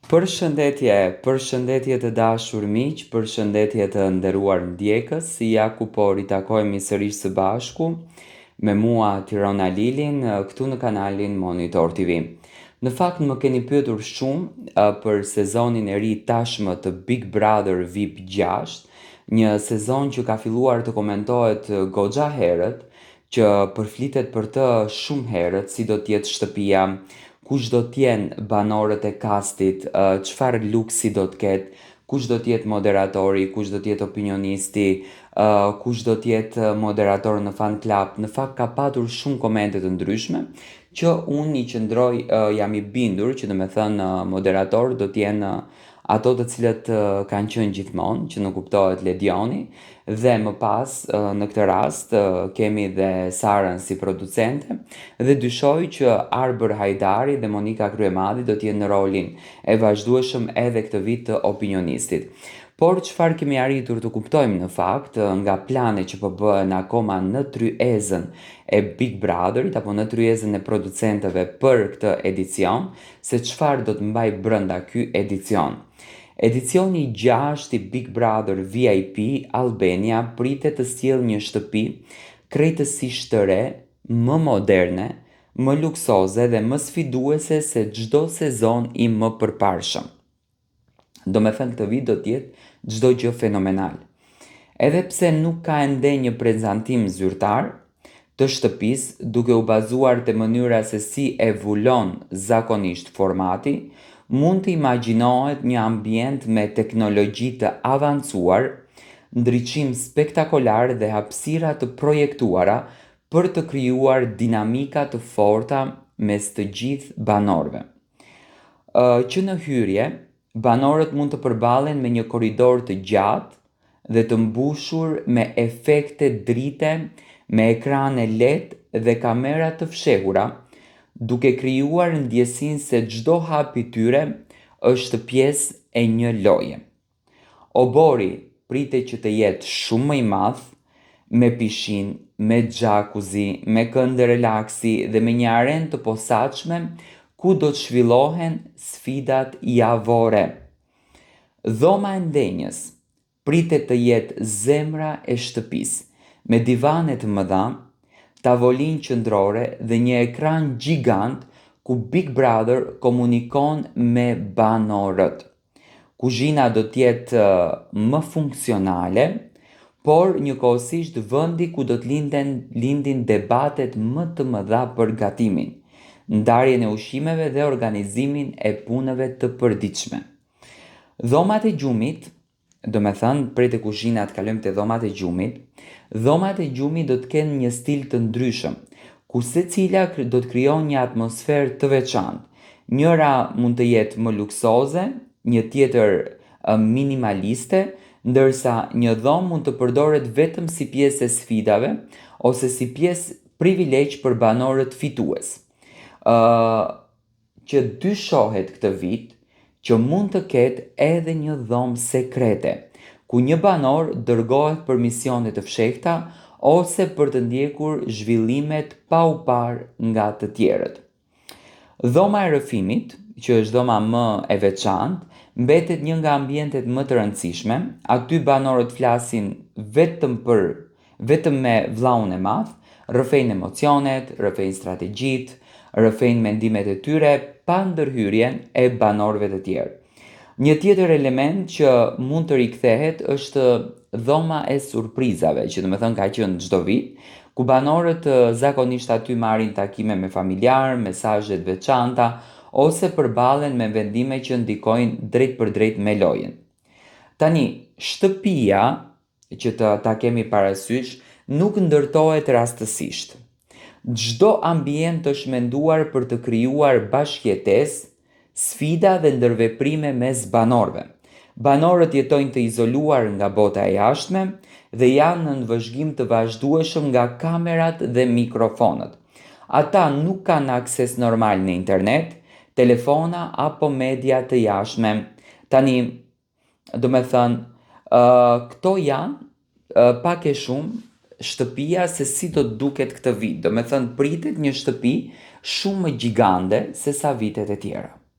Përshëndetje të dashur miq, përshëndetje të nderuar ndjekës, si ja ku po ritakojmë sërish së bashku me mua Tirona Lilin këtu në kanalin Monitor TV. Në fakt më keni pyetur shumë për sezonin e ri tashmë të Big Brother VIP 6, një sezon që ka filluar të komentohet goxha herët, që përflitet për të shumë herët, si do t'jetë shtëpia, kush do t'jenë banorët e kastit, çfarë luksi do t'ketë, kush do t'jetë moderatori, kush do t'jetë opinionisti, kush do t'jetë moderator në fan club. Në fakt ka patur shumë komente të ndryshme, që unë i qëndroj jam i bindur që do me thënë moderator do t'jenë ato të cilët kanë qenë gjithmonë, që në kuptohet Ledioni, dhe më pas në këtë rast kemi dhe Sarën si producente, dhe dyshoj që Arbër Hajdari dhe Monika Kryemadi do t'jenë në rolin e vazhdueshëm edhe këtë vit të opinionistit. Por çfarë kemi arritur të kuptojmë në fakt nga planet që po bëhen akoma në tryezën e Big Brotherit apo në tryezën e producentëve për këtë edicion, se çfarë do të mbaj brenda ky edicion. Edicioni 6 i Big Brother VIP Albania pritet të sjellë një shtëpi krejtësisht të re, më moderne, më luksoze dhe më sfiduese se çdo sezon i më përparshëm. Do me thënë këtë vit do t'jetë çdo gjë fenomenal. Edhe pse nuk ka ende një prezantim zyrtar të shtëpisë, duke u bazuar te mënyra se si evulon zakonisht formati, mund të imagjinohet një ambient me teknologji të avancuar, ndriçim spektakolar dhe hapësira të projektuara për të krijuar dinamika të forta mes të gjithë banorëve. Që në hyrje, banorët mund të përballen me një korridor të gjatë dhe të mbushur me efekte drite, me ekrane LED dhe kamera të fshehura, duke krijuar ndjesinë se çdo hap i tyre është pjesë e një loje. Obori pritet që të jetë shumë më i madh, me pishinë, me xhakuzi, me këndë relaksi dhe me një arenë të posaçme ku do të zhvillohen sfidat javore. Dhoma e ndenjës pritet të jetë zemra e shtëpisë, me divane të mëdha, tavolinë qendrore dhe një ekran gjigant ku Big Brother komunikon me banorët. Kuzhina do t'jetë më funksionale, por njëkohësisht vendi ku do të lindin debatet më të mëdha për gatimin, ndarjen e ushqimeve dhe organizimin e punëve të përditshme. Dhomat e gjumit, do me thënë prej te kuzhina të kalojmë te dhomat e gjumit, dhomat e gjumit do të kenë një stil të ndryshëm, ku secila do të krijon një atmosferë të veçantë. Njëra mund të jetë më luksoze, një tjetër minimaliste, ndërsa një dhomë mund të përdoret vetëm si pjesë e sfidave ose si pjesë privilegj për banorët fitues. Që dyshohet këtë vit që mund të ketë edhe një dhomë sekrete, ku një banor dërgohet për misione të fshehta ose për të ndjekur zhvillimet pa u parë nga të tjerët. Dhoma e rrëfimit, që është dhoma më e veçantë, mbetet një nga ambientet më të rëndësishme. Aty banorët flasin vetëm me vllaun e madh, rrëfejnë emocionet, rrëfejnë strategjitë, rrëfejnë mendimet e tyre pa ndërhyrjen e banorëve të tjerë. Një tjetër element që mund të rikthehet është dhoma e surprizave, që do të thënë ka qenë çdo vit, ku banorët zakonisht aty marrin takime me familjar, mesazhe të veçanta ose përballen me vendime që ndikojnë drejt për drejt me lojën. Tani, shtëpia, që ta kemi parasysh, nuk ndërtohet rastësisht. Çdo ambient është menduar për të krijuar bashkëjetesë, sfida dhe ndërveprime mes banorëve. Banorët jetojnë të izoluar nga bota e jashtme dhe janë në vëzhgim të vazhdueshëm nga kamerat dhe mikrofonët. Ata nuk kanë akses normal në internet, telefona apo media të jashtme. Tani, do me thënë, këto janë pak e shumë shtëpia se si do të duket këtë vit. Do me thënë pritet një shtëpi shumë më gjigande se sa vitet e tjera.